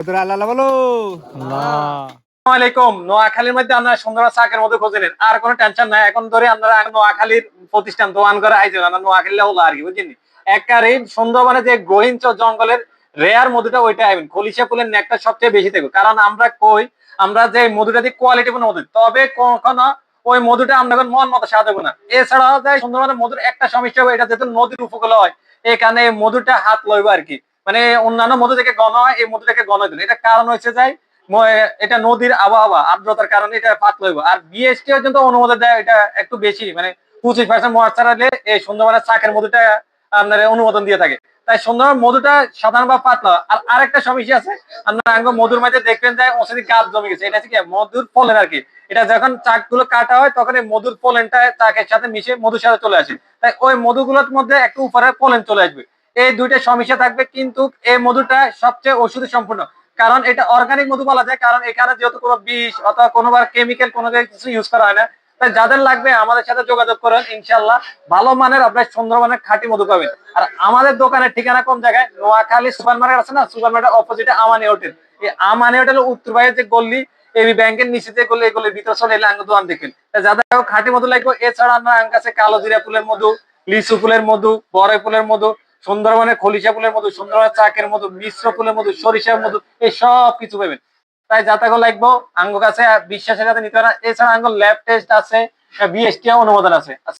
বলো আসসালামাইকুম। নোয়াখালীর মধ্যে আপনারা সুন্দর চাকের মধ্যে খুঁজে নেন, আর কোনো টেনশন নাই। এখন ধরে আপনারা নোয়াখালীর প্রতিষ্ঠান দোয়ান করে আইছেন, আমরা নোয়াখালী হলো আর কি, বুঝছেন? একেবারে সুন্দরবনে যে গহীন জঙ্গলের রেয়ার মধুটা ওইটা আইবেন। খলিশা ফুলের নেকটা সবচেয়ে বেশি থাকবে, কারণ আমরা কই আমরা যে মধুটা দিয়ে কোয়ালিটিপূর্ণ মধু, তবে কখনো ওই মধুটা আমরা মন মতো স্বাদ হবে না। এছাড়াও যে সুন্দরবনের মধুর একটা সমস্যা হবে, এটা যেহেতু নদীর উপকূলে হয়, এখানে মধুটা হাত লইব আর কি। মানে অন্যান্য মধু থেকে ঘন হয়, এই মধুটাকে ঘন দিন। এটা কারণ হচ্ছে যায় এটা নদীর আবহাওয়া আর্দ্রতার কারণে এটা পাতলা হইব। আর বিএসটি কিন্তু অনুমোদন দেয় এটা একটু বেশি, মানে 25% ময়েশ্চার হলে এই সুন্দরবনের চাকের মধুটা আপনার অনুমোদন দিয়ে থাকে। তাই সুন্দরবন মধুটা সাধারণভাবে পাতলা। আর আরেকটা সমস্যা আছে, আপনার মধুর মধ্যে দেখবেন যে অসিধি গাছ জমে গেছে, এটা হচ্ছে কি মধুর ফলেন আর কি। এটা যখন চাক গুলো কাটা হয় তখন এই মধুর ফলেনটা চাকের সাথে মিশে মধুর সাথে চলে আসে, তাই ওই মধুগুলোর মধ্যে একটু উপরে ফলেন চলে আসবে। এই দুইটা সমস্যা থাকবে, কিন্তু এই মধুটা সবচেয়ে ওষুধ সম্পূর্ণ। কারণ এটা অর্গানিক মধু বলা যায়, কারণ এখানে যেহেতু কোনো বিষ অথবা কোনোবার কেমিক্যাল কোনো কিছু ইউজ করা হয় না। তাই যাদের লাগবে আমাদের সাথে যোগাযোগ করেন, ইনশাল্লাহ ভালো মানের আপনার সুন্দরবনের খাঁটি মধু পাবেন। আর আমাদের দোকানের ঠিকানা কোন জায়গায়? নোয়াখালী সুপার মার্কেট আছে না, সুপার মার্কেট অপোজিটে আমানি হোটেল। এই আমানি হোটেলের উত্তর ভাইয়ের যে গল্লি, এবি ব্যাংকের নিচে যে গল্লি, এগুলির ভিতর চলে এলে আঙ্গ দোকান দেখবেন। যাদের খাঁটি মধু লাগবে, এছাড়া আমার কাছে কালো জিরা ফুলের মধু, লিচু ফুলের মধু, বড়ই ফুলের মধু, সুন্দরবনের খলিশা ফুলের মধু, সুন্দরবনের চাকের মধু, মিশ্র ফুলের মধু, সরিষার মধু, এই সব কিছু পাবেন। তাই যাতাগো লাগবো আঙ্গ কাছে বিশ্বাসের সাথে নিতে পারেন। এছাড়া আঙ্গ ল্যাব টেস্ট আছে, বিএসটি অনুমোদন আছে।